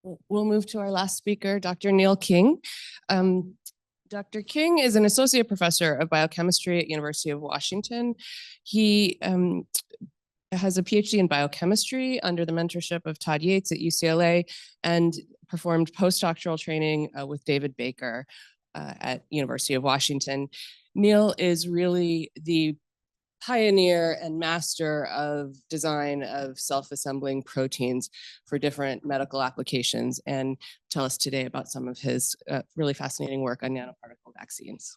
We'll move to our last speaker, Dr. Neil King. Dr. King is an associate professor of biochemistry at University of Washington. He has a PhD in biochemistry under the mentorship of Todd Yates at UCLA and performed postdoctoral training with David Baker at University of Washington. Neil is really the pioneer and master of design of self-assembling proteins for different medical applications, and tell us today about some of his really fascinating work on nanoparticle vaccines.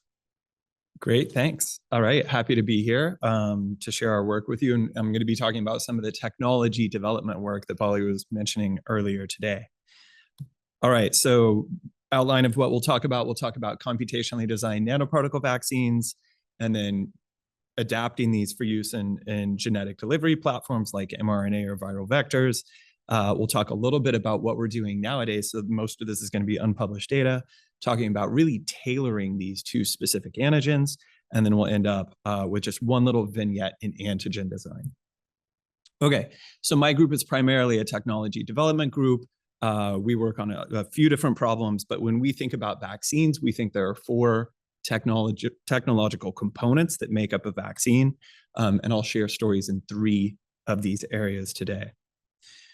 Great, thanks. All right, happy to be here to share our work with you. And I'm going to be talking about some of the technology development work that Polly was mentioning earlier today. All right, so outline of what we'll talk about computationally designed nanoparticle vaccines, and then adapting these for use in genetic delivery platforms like mRNA or viral vectors. We'll talk a little bit about what we're doing nowadays. So most of this is going to be unpublished data, talking about really tailoring these to specific antigens. And then we'll end up with just one little vignette in antigen design. Okay, so my group is primarily a technology development group. We work on a few different problems, but when we think about vaccines, we think there are four technological components that make up a vaccine. And I'll share stories in three of these areas today.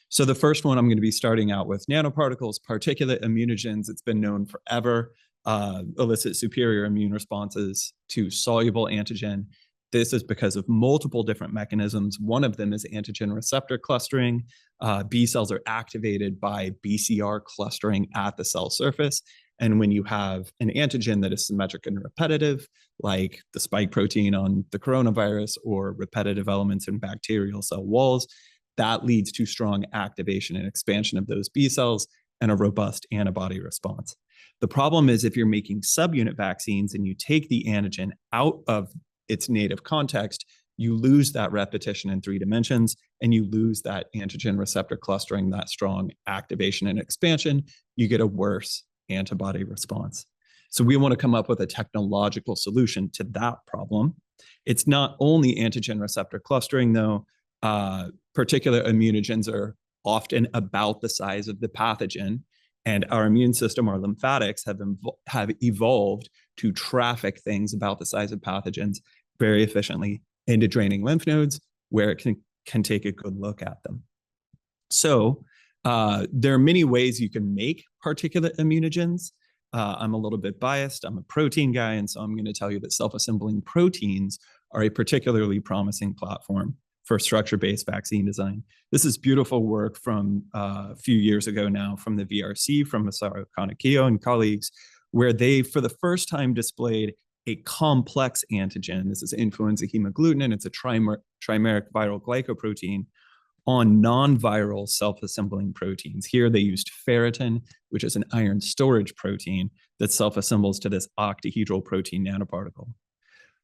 So the first one I'm going to be starting out with nanoparticles, particulate immunogens. It's been known forever, elicit superior immune responses to soluble antigen. This is because of multiple different mechanisms. One of them is antigen receptor clustering. B cells are activated by BCR clustering at the cell surface. And when you have an antigen that is symmetric and repetitive, like the spike protein on the coronavirus or repetitive elements in bacterial cell walls, that leads to strong activation and expansion of those B cells and a robust antibody response. The problem is if you're making subunit vaccines and you take the antigen out of its native context, you lose that repetition in 3 dimensions and you lose that antigen receptor clustering, that strong activation and expansion. You get a worse antibody response. So we want to come up with a technological solution to that problem. It's not only antigen receptor clustering, though. Particular immunogens are often about the size of the pathogen, and our immune system, our lymphatics, have evolved to traffic things about the size of pathogens very efficiently into draining lymph nodes, where it can take a good look at them. So there are many ways you can make particulate immunogens. I'm a little bit biased. I'm a protein guy, and so I'm going to tell you that self-assembling proteins are a particularly promising platform for structure-based vaccine design. This is beautiful work from a few years ago now from the VRC, from Masaru Kanekio and colleagues, where they, for the first time, displayed a complex antigen. This is influenza hemagglutinin. It's a trimeric viral glycoprotein on non-viral self-assembling proteins. Here they used ferritin, which is an iron storage protein that self-assembles to this octahedral protein nanoparticle.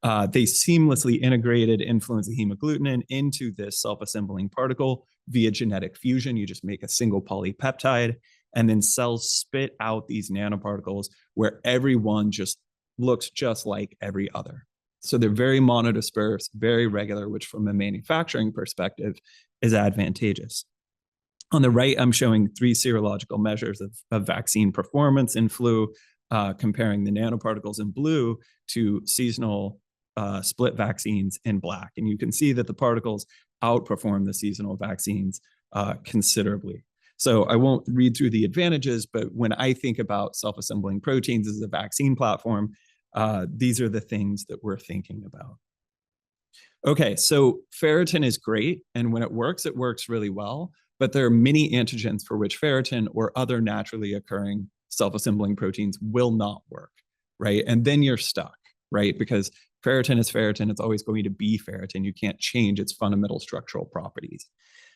They seamlessly integrated influenza hemagglutinin into this self-assembling particle via genetic fusion. You just make a single polypeptide, and then cells spit out these nanoparticles where every one just looks just like every other. So they're very monodispersed, very regular, which from a manufacturing perspective is advantageous. On the right, I'm showing 3 serological measures of vaccine performance in flu, comparing the nanoparticles in blue to seasonal split vaccines in black. And you can see that the particles outperform the seasonal vaccines considerably. So I won't read through the advantages, but when I think about self-assembling proteins as a vaccine platform, these are the things that we're thinking about. Okay, so ferritin is great, and when it works really well, but there are many antigens for which ferritin or other naturally occurring self-assembling proteins will not work, right? And then you're stuck, right? Because ferritin is ferritin, it's always going to be ferritin. You can't change its fundamental structural properties.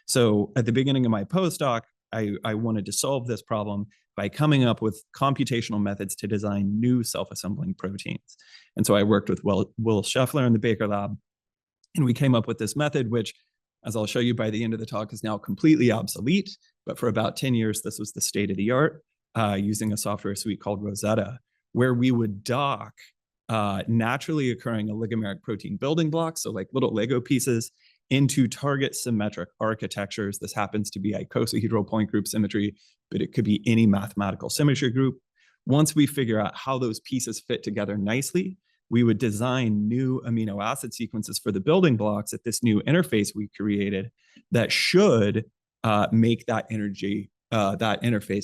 So at the beginning of my postdoc, I wanted to solve this problem by coming up with computational methods to design new self-assembling proteins. And so I worked with Will Scheffler in the Baker Lab, and we came up with this method, which, as I'll show you by the end of the talk, is now completely obsolete. But for about 10 years, this was the state of the art, using a software suite called Rosetta, where we would dock naturally occurring oligomeric protein building blocks, so like little Lego pieces, into target symmetric architectures. This happens to be icosahedral point group symmetry, but it could be any mathematical symmetry group. Once we figure out how those pieces fit together nicely, we would design new amino acid sequences for the building blocks at this new interface we created that should make that interface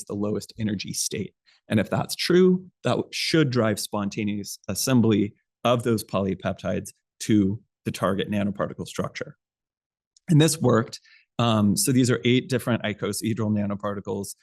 the lowest energy state. And if that's true, that should drive spontaneous assembly of those polypeptides to the target nanoparticle structure. And this worked. So these are 8 different icosahedral nanoparticles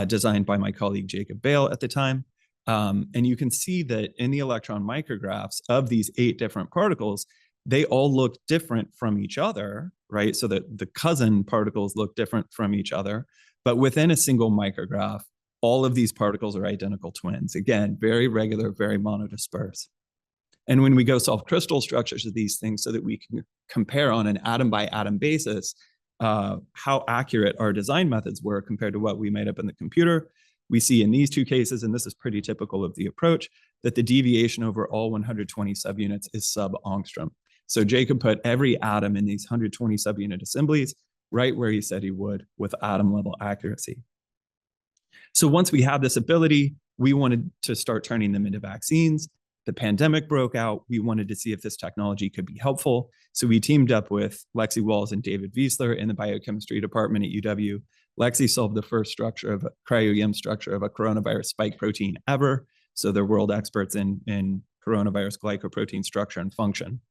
designed by my colleague Jacob Bale at the time. And you can see that in the electron micrographs of these 8 different particles, they all look different from each other, right? So that the cousin particles look different from each other. But within a single micrograph, all of these particles are identical twins. Again, very regular, very monodisperse. And when we go solve crystal structures of these things so that we can compare on an atom by atom basis how accurate our design methods were compared to what we made up in the computer, we see in these 2 cases, and this is pretty typical of the approach, that the deviation over all 120 subunits is sub-angstrom. So Jacob put every atom in these 120 subunit assemblies right where he said he would with atom level accuracy. So once we had this ability, we wanted to start turning them into vaccines. The pandemic broke out. We wanted to see if this technology could be helpful. So we teamed up with Lexi Walls and David Wiesler in the biochemistry department at UW. Lexi solved the first cryo-EM structure of a coronavirus spike protein ever. So they're world experts in coronavirus glycoprotein structure and function.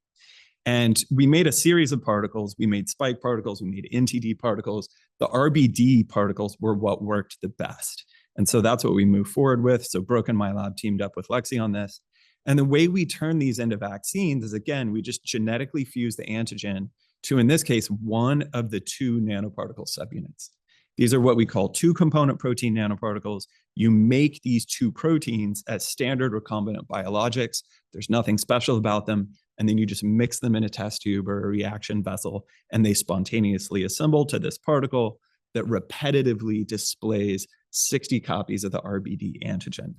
And we made a series of particles. We made spike particles, we made NTD particles. The RBD particles were what worked the best. And so that's what we moved forward with. So Brooke and my lab teamed up with Lexi on this. And the way we turn these into vaccines is, again, we just genetically fuse the antigen to, in this case, one of the 2 nanoparticle subunits. These are what we call 2-component protein nanoparticles. You make these 2 proteins as standard recombinant biologics. There's nothing special about them. And then you just mix them in a test tube or a reaction vessel, and they spontaneously assemble to this particle that repetitively displays 60 copies of the RBD antigen.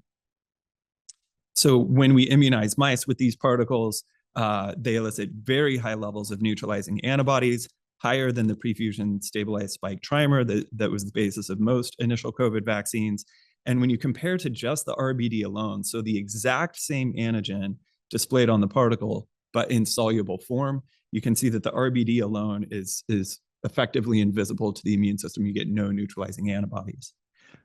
So when we immunize mice with these particles, they elicit very high levels of neutralizing antibodies, higher than the prefusion stabilized spike trimer that was the basis of most initial COVID vaccines. And when you compare to just the RBD alone, so the exact same antigen displayed on the particle, but in soluble form, you can see that the RBD alone is effectively invisible to the immune system. You get no neutralizing antibodies.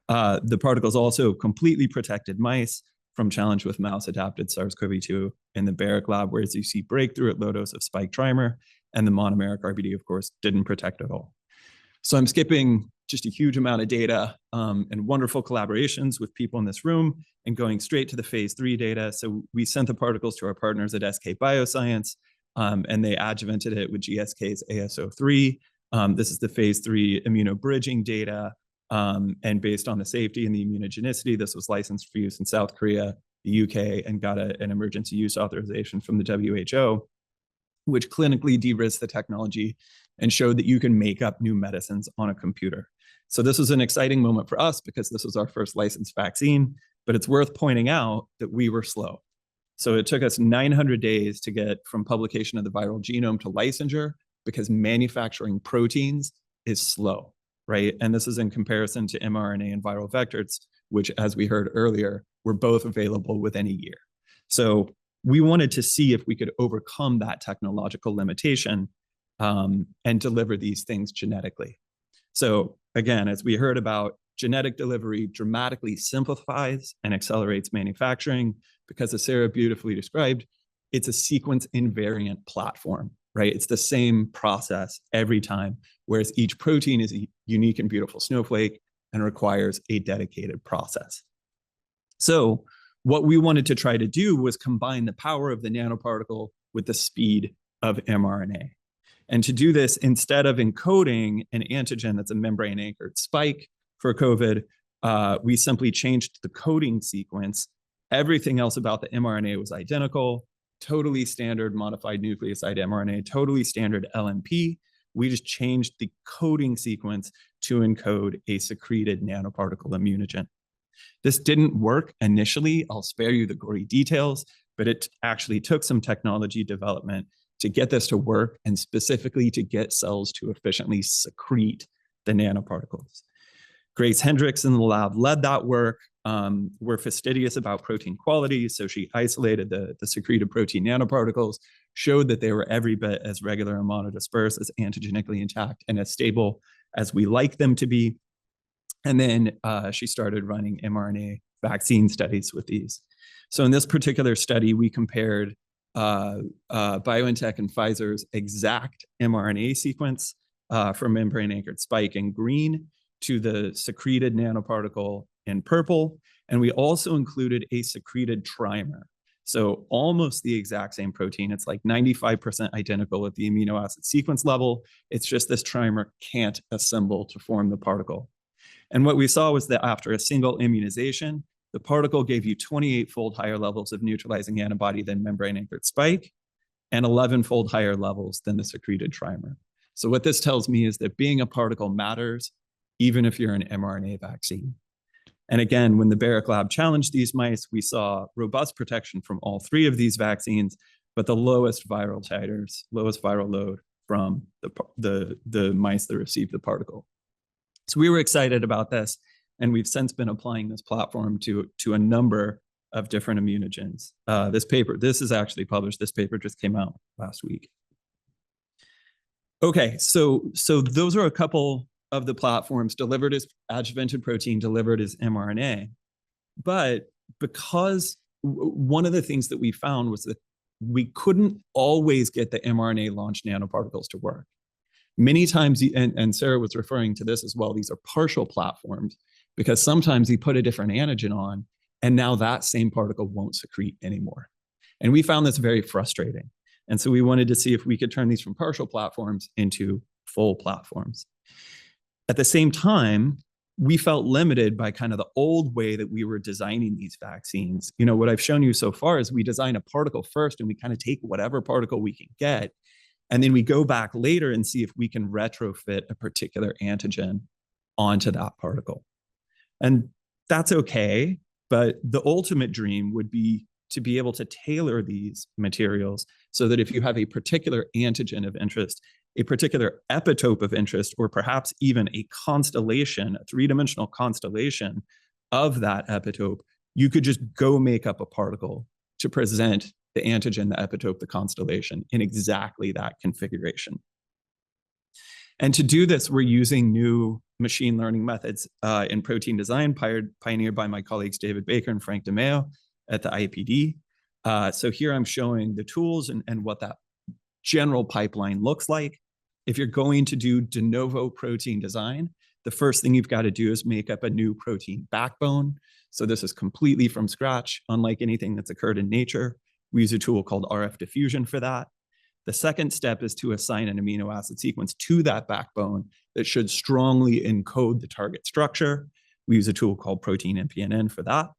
The particles also completely protected mice from challenge with mouse-adapted SARS-CoV-2 in the Barrick lab, whereas you see breakthrough at low dose of spike trimer, and the monomeric RBD, of course, didn't protect at all. So I'm skipping just a huge amount of data and wonderful collaborations with people in this room and going straight to the phase 3 data. So we sent the particles to our partners at SK Bioscience, and they adjuvanted it with GSK's AS03. This is the phase 3 immunobridging data. And based on the safety and the immunogenicity, this was licensed for use in South Korea, the UK, and got an emergency use authorization from the WHO, which clinically de-risked the technology and showed that you can make up new medicines on a computer. So this was an exciting moment for us because this was our first licensed vaccine, but it's worth pointing out that we were slow. So it took us 900 days to get from publication of the viral genome to licensure because manufacturing proteins is slow, right? And this is in comparison to mRNA and viral vectors, which, as we heard earlier, were both available within a year. So we wanted to see if we could overcome that technological limitation and deliver these things genetically. So again, as we heard about, genetic delivery dramatically simplifies and accelerates manufacturing because, as Sarah beautifully described, it's a sequence invariant platform, right? It's the same process every time, whereas each protein is a unique and beautiful snowflake and requires a dedicated process. So what we wanted to try to do was combine the power of the nanoparticle with the speed of mRNA. And to do this, instead of encoding an antigen that's a membrane-anchored spike for COVID, we simply changed the coding sequence. Everything else about the mRNA was identical, totally standard modified nucleoside mRNA, totally standard LNP. We just changed the coding sequence to encode a secreted nanoparticle immunogen. This didn't work initially. I'll spare you the gory details, but it actually took some technology development to get this to work and specifically to get cells to efficiently secrete the nanoparticles. Grace Hendricks in the lab led that work. We're fastidious about protein quality, so she isolated the secreted protein nanoparticles, showed that they were every bit as regular and monodispersed, as antigenically intact, and as stable as we like them to be. And then she started running mRNA vaccine studies with these. So in this particular study, we compared BioNTech and Pfizer's exact mRNA sequence from membrane-anchored spike in green to the secreted nanoparticle in purple. And we also included a secreted trimer. So almost the exact same protein. It's like 95% identical at the amino acid sequence level. It's just this trimer can't assemble to form the particle. And what we saw was that after a single immunization, the particle gave you 28-fold higher levels of neutralizing antibody than membrane-anchored spike and 11-fold higher levels than the secreted trimer. So what this tells me is that being a particle matters, even if you're an mRNA vaccine. And again, when the Barrick lab challenged these mice, we saw robust protection from all three of these vaccines, but the lowest viral titers, lowest viral load from the mice that received the particle. So we were excited about this, and we've since been applying this platform to a number of different immunogens. This is actually published. This paper just came out last week. Okay, so those are a couple of the platforms delivered as adjuvanted protein, delivered as mRNA. But because one of the things that we found was that we couldn't always get the mRNA launched nanoparticles to work. Many times, and Sarah was referring to this as well, these are partial platforms, because sometimes you put a different antigen on, and now that same particle won't secrete anymore. And we found this very frustrating. And so we wanted to see if we could turn these from partial platforms into full platforms. At the same time, we felt limited by kind of the old way that we were designing these vaccines. You know, what I've shown you so far is we design a particle first, and we kind of take whatever particle we can get, and then we go back later and see if we can retrofit a particular antigen onto that particle. And that's okay, but the ultimate dream would be to be able to tailor these materials so that if you have a particular antigen of interest, a particular epitope of interest, or perhaps even a constellation, a three-dimensional constellation of that epitope, you could just go make up a particle to present the antigen, the epitope, the constellation in exactly that configuration. And to do this, we're using new machine learning methods in protein design pioneered by my colleagues David Baker and Frank DeMeo at the IPD. So here I'm showing the tools and what that general pipeline looks like. If you're going to do de novo protein design, the first thing you've got to do is make up a new protein backbone. So this is completely from scratch, unlike anything that's occurred in nature. We use a tool called RF diffusion for that. The second step is to assign an amino acid sequence to that backbone that should strongly encode the target structure. We use a tool called protein MPNN for that.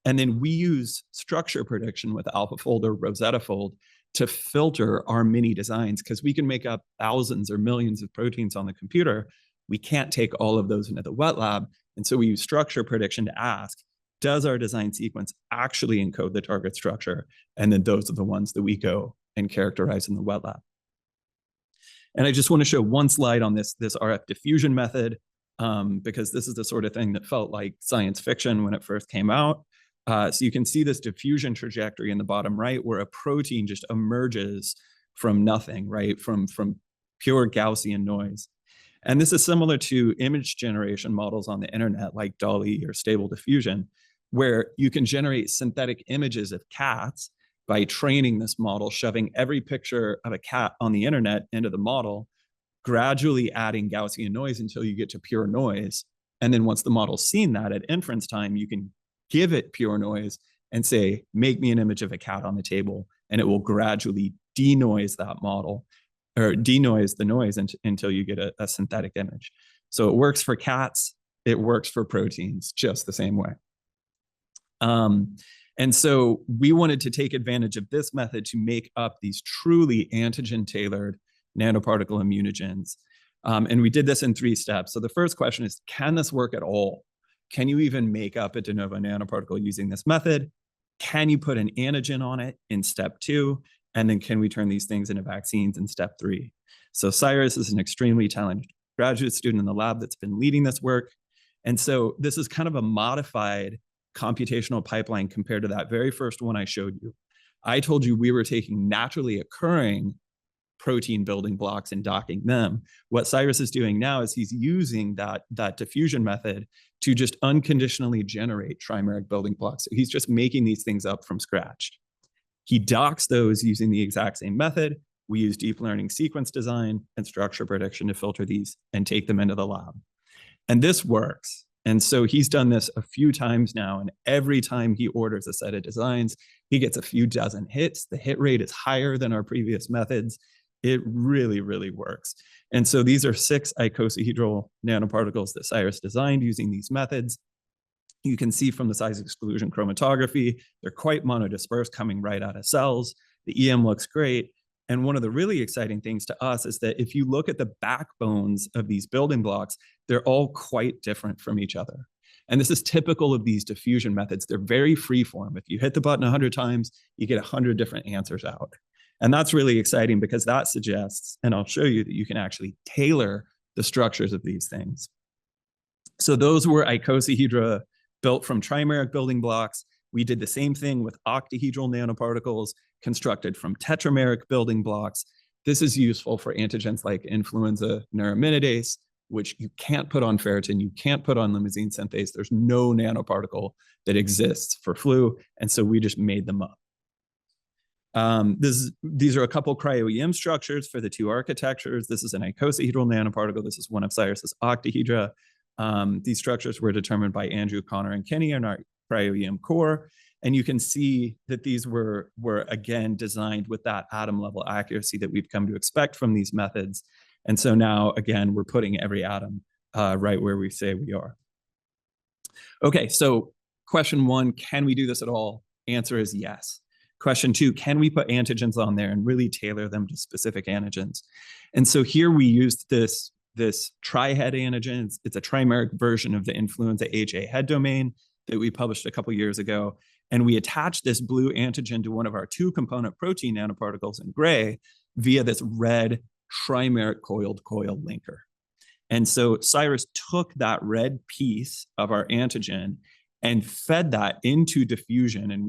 And then we use structure prediction with AlphaFold or Rosetta Fold to filter our mini designs, because we can make up thousands or millions of proteins on the computer. We can't take all of those into the wet lab. And so we use structure prediction to ask, does our design sequence actually encode the target structure? And then those are the ones that we go and characterize in the wet lab. And I just want to show one slide on this RF diffusion method, because this is the sort of thing that felt like science fiction when it first came out. So you can see this diffusion trajectory in the bottom right, where a protein just emerges from nothing, right? From pure Gaussian noise. And this is similar to image generation models on the internet, like DALL-E or Stable Diffusion, where you can generate synthetic images of cats by training this model, shoving every picture of a cat on the internet into the model, gradually adding Gaussian noise until you get to pure noise. And then once the model's seen that at inference time, you can give it pure noise and say, make me an image of a cat on the table, and it will gradually denoise that model, or denoise the noise until you get a synthetic image. So it works for cats, it works for proteins just the same way. And so we wanted to take advantage of this method to make up these truly antigen-tailored nanoparticle immunogens. And we did this in 3 steps. So the first question is, can this work at all? Can you even make up a de novo nanoparticle using this method? Can you put an antigen on it in step 2? And then can we turn these things into vaccines in step 3? So Cyrus is an extremely talented graduate student in the lab that's been leading this work. And so this is kind of a modified computational pipeline compared to that very first one I showed you. I told you we were taking naturally occurring protein building blocks and docking them. What Cyrus is doing now is he's using that diffusion method to just unconditionally generate trimeric building blocks. So he's just making these things up from scratch. He docks those using the exact same method. We use deep learning sequence design and structure prediction to filter these and take them into the lab. And this works. And so he's done this a few times now, and every time he orders a set of designs, he gets a few dozen hits. The hit rate is higher than our previous methods. It really, really works. And so these are 6 icosahedral nanoparticles that Cyrus designed using these methods. You can see from the size exclusion chromatography, they're quite monodispersed coming right out of cells. The EM looks great. And one of the really exciting things to us is that if you look at the backbones of these building blocks, they're all quite different from each other. And this is typical of these diffusion methods. They're very freeform. If you hit the button 100 times, you get 100 different answers out. And that's really exciting because that suggests, and I'll show you, that you can actually tailor the structures of these things. So those were icosahedra built from trimeric building blocks. We did the same thing with octahedral nanoparticles constructed from tetrameric building blocks. This is useful for antigens like influenza neuraminidase, which you can't put on ferritin, you can't put on limousine synthase. There's no nanoparticle that exists for flu, and so we just made them up. These are a couple cryo-EM structures for the 2 architectures. This is an icosahedral nanoparticle. This is one of Cyrus's octahedra. These structures were determined by Andrew, Connor, and Kenny in our cryo-EM core. And you can see that these were again designed with that atom level accuracy that we've come to expect from these methods. And so now, again, we're putting every atom right where we say we are. Okay, so question 1, can we do this at all? Answer is yes. Question 2, can we put antigens on there and really tailor them to specific antigens? And so here we used this tri-head antigen. It's a trimeric version of the influenza HA head domain that we published a couple years ago. And we attached this blue antigen to one of our 2-component protein nanoparticles in gray via this red trimeric coiled coil linker. And so Cyrus took that red piece of our antigen and fed that into diffusion, and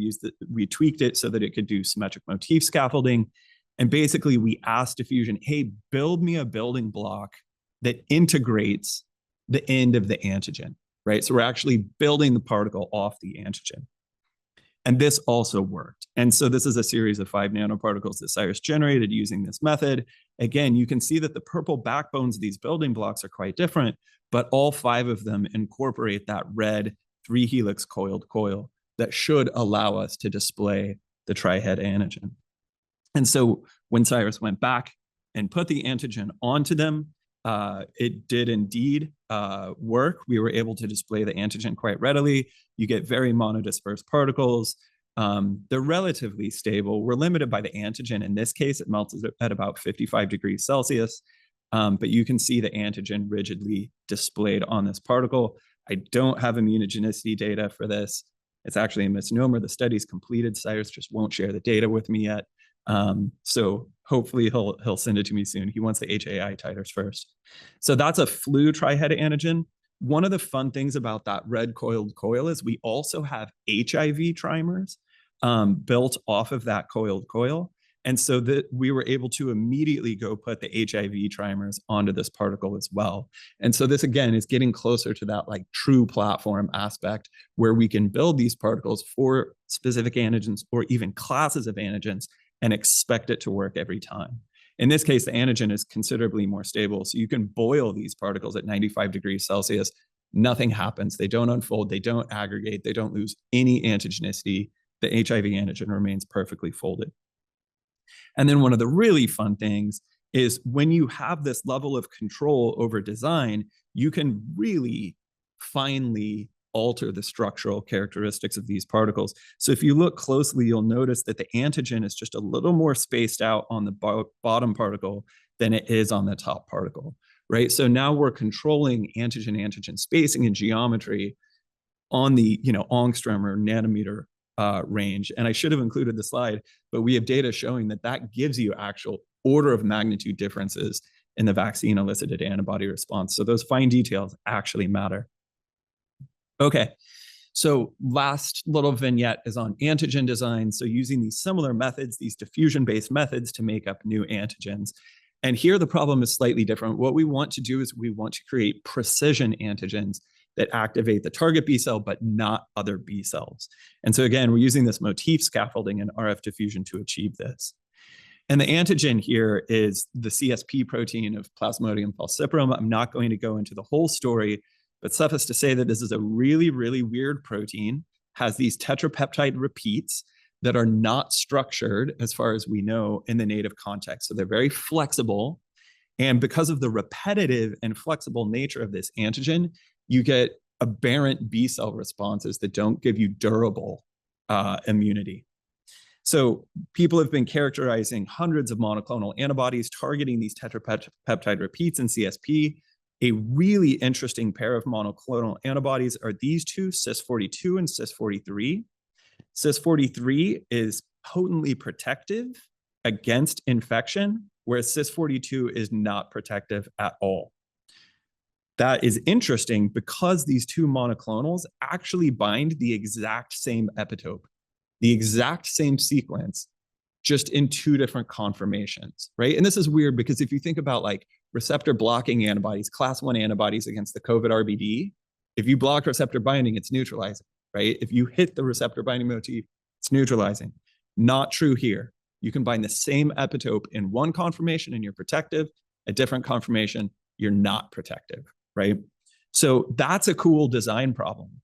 we tweaked it so that it could do symmetric motif scaffolding. And basically we asked diffusion, hey, build me a building block that integrates the end of the antigen, right? So we're actually building the particle off the antigen. And this also worked. And so this is a series of 5 nanoparticles that Cyrus generated using this method. Again, you can see that the purple backbones of these building blocks are quite different, but all 5 of them incorporate that red 3-helix coiled coil that should allow us to display the tri-head antigen. And so when Cyrus went back and put the antigen onto them, it did indeed work. We were able to display the antigen quite readily. You get very monodispersed particles. They're relatively stable. We're limited by the antigen. In this case, it melts at about 55 degrees Celsius. But you can see the antigen rigidly displayed on this particle. I don't have immunogenicity data for this. It's actually a misnomer. The study's completed. Cyrus just won't share the data with me yet. So hopefully he'll send it to me soon. He wants the HAI titers first. So that's a flu tri-head antigen. One of the fun things about that red coiled coil is we also have HIV trimers built off of that coiled coil. And so that we were able to immediately go put the HIV trimers onto this particle as well. And so this, again, is getting closer to that like true platform aspect where we can build these particles for specific antigens or even classes of antigens and expect it to work every time. In this case, the antigen is considerably more stable. So you can boil these particles at 95 degrees Celsius. Nothing happens. They don't unfold. They don't aggregate. They don't lose any antigenicity. The HIV antigen remains perfectly folded. And then one of the really fun things is when you have this level of control over design, you can really finely alter the structural characteristics of these particles. So if you look closely, you'll notice that the antigen is just a little more spaced out on the bottom particle than it is on the top particle, right? So now we're controlling antigen-antigen spacing and geometry on the angstrom or nanometer range. And I should have included the slide, but we have data showing that that gives you actual order of magnitude differences in the vaccine elicited antibody response. So those fine details actually matter. Okay, so last little vignette is on antigen design. So using these similar methods, these diffusion-based methods to make up new antigens. And here the problem is slightly different. What we want to do is we want to create precision antigens that activate the target B cell, but not other B cells. And so again, we're using this motif scaffolding and RF diffusion to achieve this. And the antigen here is the CSP protein of Plasmodium falciparum. I'm not going to go into the whole story, but suffice to say that this is a really, really weird protein, has these tetrapeptide repeats that are not structured, as far as we know, in the native context. So they're very flexible. And because of the repetitive and flexible nature of this antigen, you get aberrant B cell responses that don't give you durable immunity. So people have been characterizing hundreds of monoclonal antibodies targeting these tetrapeptide repeats in CSP. A really interesting pair of monoclonal antibodies are these two, CIS42 and CIS43. CIS43 is potently protective against infection, whereas CIS42 is not protective at all. That is interesting because these two monoclonals actually bind the exact same epitope, the exact same sequence, just in two different conformations, right? And this is weird because if you think about like receptor blocking antibodies, class 1 antibodies against the COVID RBD, if you block receptor binding, it's neutralizing, right? If you hit the receptor binding motif, it's neutralizing. Not true here. You can bind the same epitope in one conformation and you're protective, a different conformation, you're not protective, right? So that's a cool design problem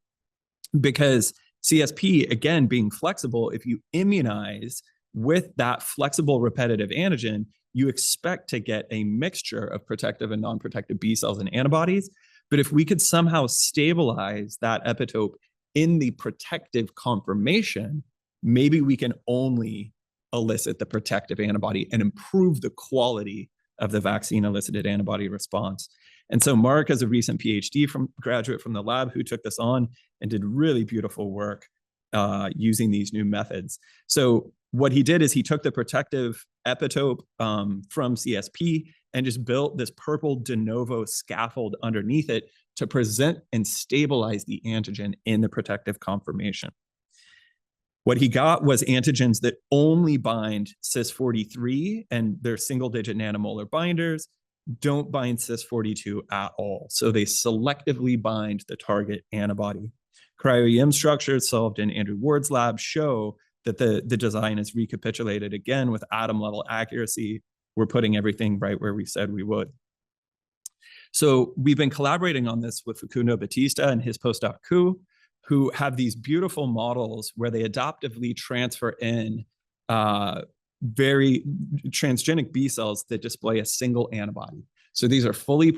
because CSP, again, being flexible, if you immunize with that flexible repetitive antigen, you expect to get a mixture of protective and non-protective B cells and antibodies. But if we could somehow stabilize that epitope in the protective conformation, maybe we can only elicit the protective antibody and improve the quality of the vaccine elicited antibody response. And so Mark is a recent PhD graduate from the lab who took this on and did really beautiful work using these new methods. So what he did is he took the protective epitope from CSP and just built this purple de novo scaffold underneath it to present and stabilize the antigen in the protective conformation. What he got was antigens that only bind CIS43 and they're single-digit nanomolar binders, don't bind CIS42 at all. So they selectively bind the target antibody. Cryo-EM structures solved in Andrew Ward's lab show that the design is recapitulated again with atom-level accuracy. We're putting everything right where we said we would. So we've been collaborating on this with Facundo Batista and his postdoc Ku, who have these beautiful models where they adaptively transfer in very transgenic B cells that display a single antibody. So these are fully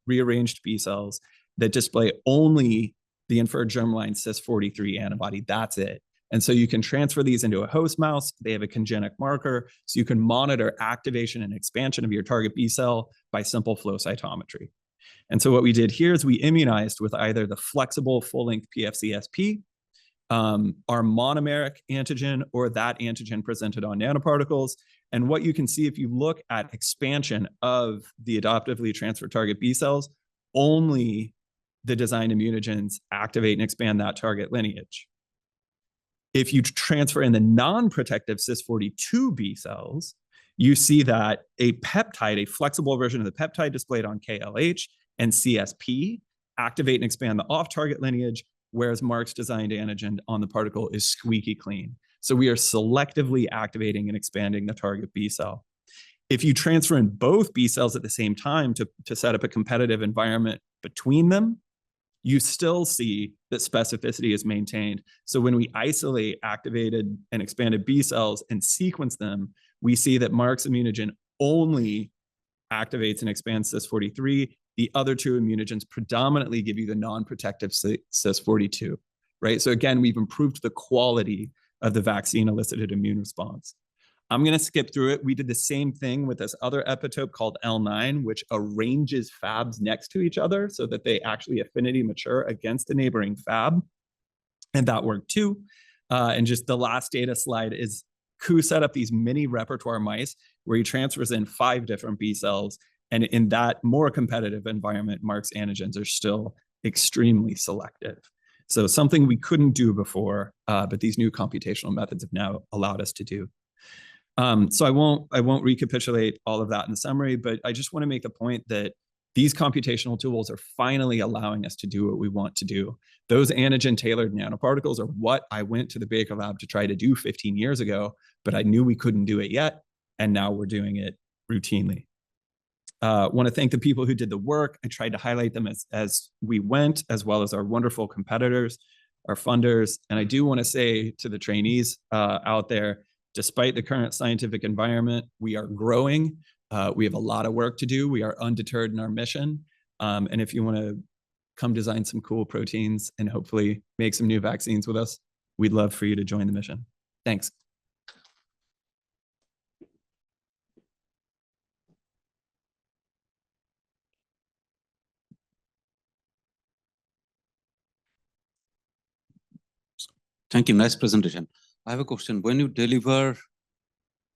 rearranged B cells that display only the inferred germline CIS43 antibody. That's it. And so you can transfer these into a host mouse. They have a congenic marker, so you can monitor activation and expansion of your target B cell by simple flow cytometry. And so what we did here is we immunized with either the flexible full-length PFCSP, our monomeric antigen, or that antigen presented on nanoparticles. And what you can see if you look at expansion of the adoptively transferred target B cells, only the designed immunogens activate and expand that target lineage. If you transfer in the non-protective CIS42 B cells, you see that a peptide, a flexible version of the peptide displayed on KLH and CSP, activate and expand the off-target lineage, whereas Mark's designed antigen on the particle is squeaky clean. So we are selectively activating and expanding the target B cell. If you transfer in both B cells at the same time to set up a competitive environment between them, you still see that specificity is maintained. So when we isolate activated and expanded B cells and sequence them, we see that Mark's immunogen only activates and expands CIS43. The other two immunogens predominantly give you the non-protective CIS42, right? So again, we've improved the quality of the vaccine-elicited immune response. I'm going to skip through it. We did the same thing with this other epitope called L9, which arranges fabs next to each other so that they actually affinity mature against the neighboring fab. And that worked too. And just the last data slide is Ku set up these mini repertoire mice where he transfers in 5 different B cells. And in that more competitive environment, Mark's antigens are still extremely selective. So something we couldn't do before, but these new computational methods have now allowed us to do. So I won't recapitulate all of that in the summary, but I just want to make the point that these computational tools are finally allowing us to do what we want to do. Those antigen-tailored nanoparticles are what I went to the Baker Lab to try to do 15 years ago, but I knew we couldn't do it yet, and now we're doing it routinely. Want to thank the people who did the work. I tried to highlight them as we went, as well as our wonderful competitors, our funders. And I do want to say to the trainees out there, despite the current scientific environment, we are growing. We have a lot of work to do. We are undeterred in our mission. And if you want to come design some cool proteins and hopefully make some new vaccines with us, we'd love for you to join the mission. Thanks. Thank you. Nice presentation. I have a question. When you deliver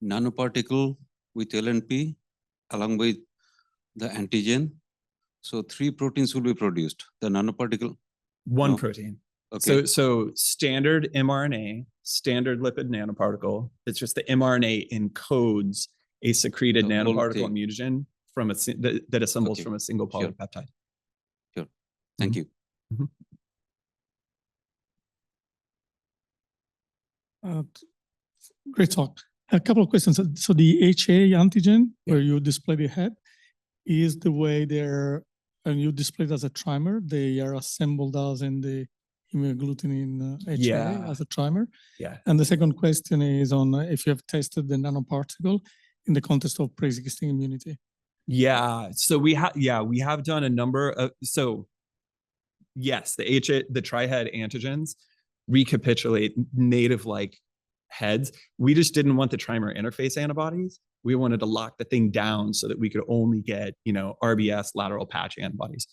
nanoparticle with LNP along with the antigen, so 3 proteins will be produced. The nanoparticle? One No. protein. Okay. So standard mRNA, standard lipid nanoparticle. It's just the mRNA encodes a secreted The whole nanoparticle thing. mutagen from that assembles Okay. from a single Sure. polypeptide. Sure. Thank you. Great talk. A couple of questions. So the HA antigen, where you display the head, is the way they're, and you display it as a trimer, they are assembled as in the immunoglutenin HA Yeah. as a trimer. Yeah. And the second question is on if you have tested the nanoparticle in the context of pre-existing immunity. Yeah. So we have done a number of, so yes, the trihead antigens recapitulate native-like heads. We just didn't want the trimer interface antibodies. We wanted to lock the thing down so that we could only get, RBS lateral patch antibodies.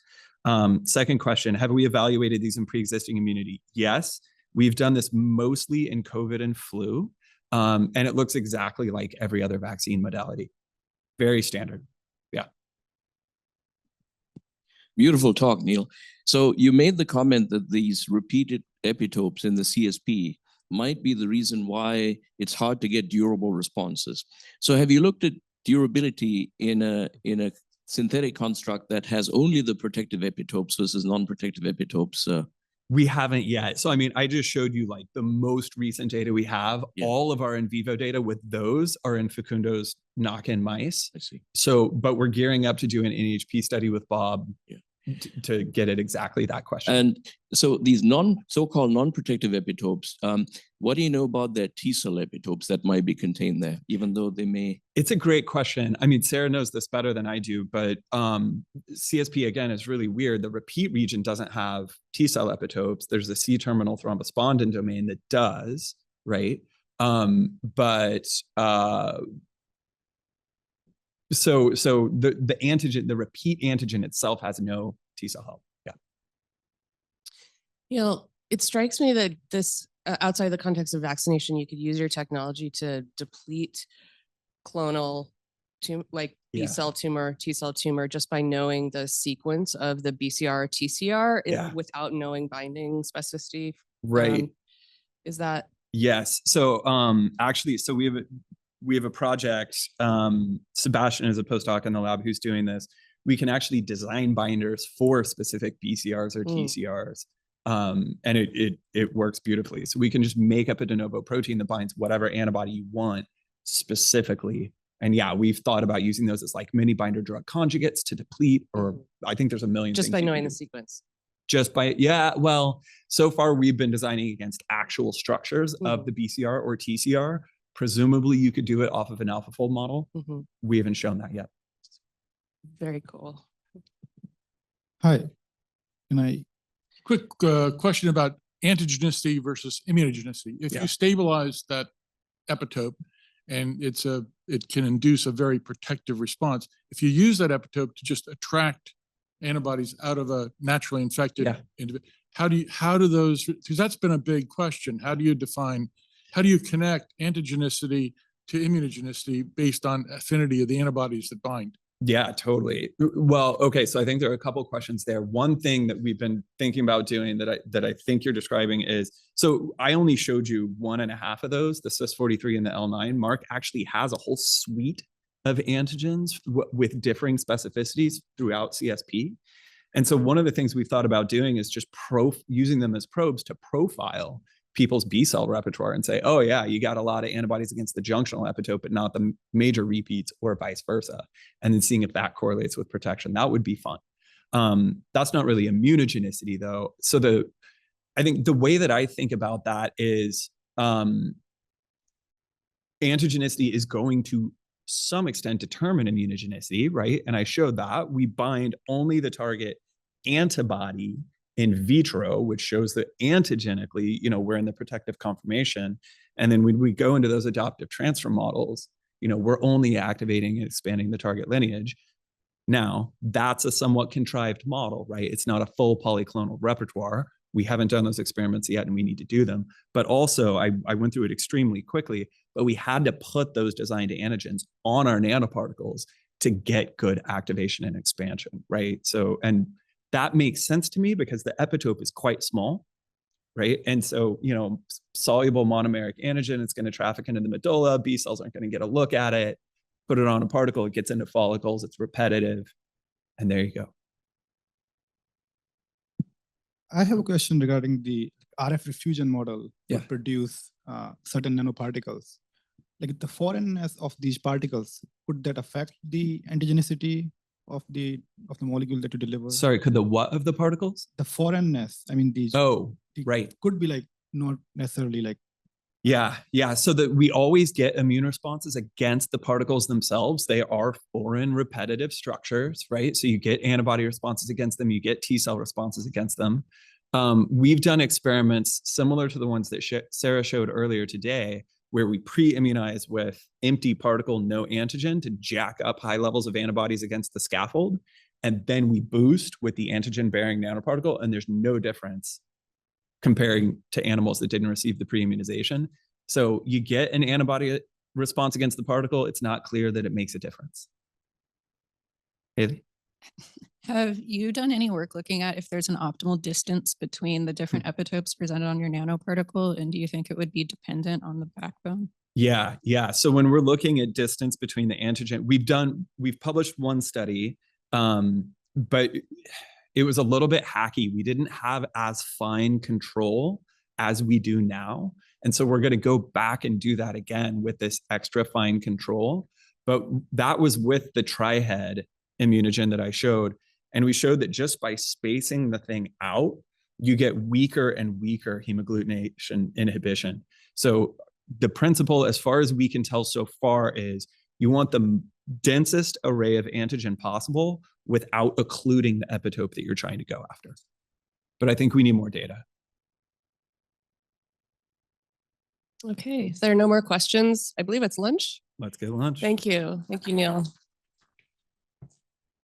Second question, have we evaluated these in pre-existing immunity? Yes, we've done this mostly in COVID and flu, and it looks exactly like every other vaccine modality. Very standard. Yeah. Beautiful talk, Neil. So you made the comment that these repeated epitopes in the CSP might be the reason why it's hard to get durable responses. So have you looked at durability in a synthetic construct that has only the protective epitopes versus non-protective epitopes? We haven't yet. So, I mean, I just showed you like the most recent data we have. Yeah. All of our in vivo data with those are in Facundo's knock-in mice. I see. So, but we're gearing up to do an NHP study with Bob to get at exactly that question. And so these so-called non-protective epitopes, what do you know about their T-cell epitopes that might be contained there, even though they may? It's a great question. I mean, Sarah knows this better than I do, but CSP, again, is really weird. The repeat region doesn't have T-cell epitopes. There's a C-terminal thrombospondin domain that does, right? So the antigen, the repeat antigen itself has no T-cell help. Yeah. It strikes me that this, outside the context of vaccination, you could use your technology to deplete clonal B-cell tumor, T-cell tumor, just by knowing the sequence of the BCR, TCR without knowing binding specificity. Right. Is that? Yes. So actually, so we have a project, Sebastian is a postdoc in the lab who's doing this. We can actually design binders for specific BCRs or TCRs. And it works beautifully. So we can just make up a de novo protein that binds whatever antibody you want specifically. And yeah, we've thought about using those as like mini binder drug conjugates to deplete, or I think there's a million just things by you knowing can the do. sequence. Just by, well, so far we've been designing against actual structures of the BCR or TCR. Presumably you could do it off of an AlphaFold model. We haven't shown that yet. Very cool. Hi, quick question about antigenicity versus immunogenicity. If you stabilize that epitope and it can induce a very protective response, if you use that epitope to just attract antibodies out of a naturally infected individual, how do those, because that's been a big question. How do you connect antigenicity to immunogenicity based on affinity of the antibodies that bind? Yeah, totally. Well, okay, so I think there are a couple of questions there. One thing that we've been thinking about doing that I think you're describing is, so I only showed you 1.5 of those, the Cis43 and the L9. Mark actually has a whole suite of antigens with differing specificities throughout CSP. And so one of the things we've thought about doing is just using them as probes to profile people's B cell repertoire and say, oh yeah, you got a lot of antibodies against the junctional epitope, but not the major repeats, or vice versa. And then seeing if that correlates with protection. That would be fun. That's not really immunogenicity though. So I think the way that I think about that is antigenicity is going to some extent determine immunogenicity, right? And I showed that we bind only the target antibody in vitro, which shows that antigenically, we're in the protective conformation. And then when we go into those adaptive transfer models, we're only activating and expanding the target lineage. Now, that's a somewhat contrived model, right? It's not a full polyclonal repertoire. We haven't done those experiments yet, and we need to do them. But also, I went through it extremely quickly, but we had to put those designed antigens on our nanoparticles to get good activation and expansion, right? So, and that makes sense to me because the epitope is quite small, right? And so, soluble monomeric antigen, it's going to traffic into the medulla. B cells aren't going to get a look at it. Put it on a particle, it gets into follicles, it's repetitive, and there you go. I have a question regarding the RF diffusion model Yeah. to produce certain nanoparticles. Like the foreignness of these particles, could that affect the antigenicity of the molecule that you deliver? Sorry, could the what of the particles? The foreignness. I mean, these Right. could be like not necessarily like. Yeah. So that we always get immune responses against the particles themselves. They are foreign repetitive structures, right? So you get antibody responses against them. You get T cell responses against them. We've done experiments similar to the ones that Sarah showed earlier today, where we pre-immunize with empty particle, no antigen, to jack up high levels of antibodies against the scaffold. And then we boost with the antigen-bearing nanoparticle, and there's no difference comparing to animals that didn't receive the pre-immunization. So you get an antibody response against the particle. It's not clear that it makes a difference. Haley? Have you done any work looking at if there's an optimal distance between the different epitopes presented on your nanoparticle? And do you think it would be dependent on the backbone? Yeah. So when we're looking at distance between the antigen, we've published one study, but it was a little bit hacky. We didn't have as fine control as we do now. And so we're going to go back and do that again with this extra fine control. But that was with the trihead immunogen that I showed. And we showed that just by spacing the thing out, you get weaker and weaker hemagglutination inhibition. So the principle, as far as we can tell so far, is you want the densest array of antigen possible without occluding the epitope that you're trying to go after. But I think we need more data. Okay, if there are no more questions, I believe it's lunch. Let's get lunch. Thank you. Thank you, Neil.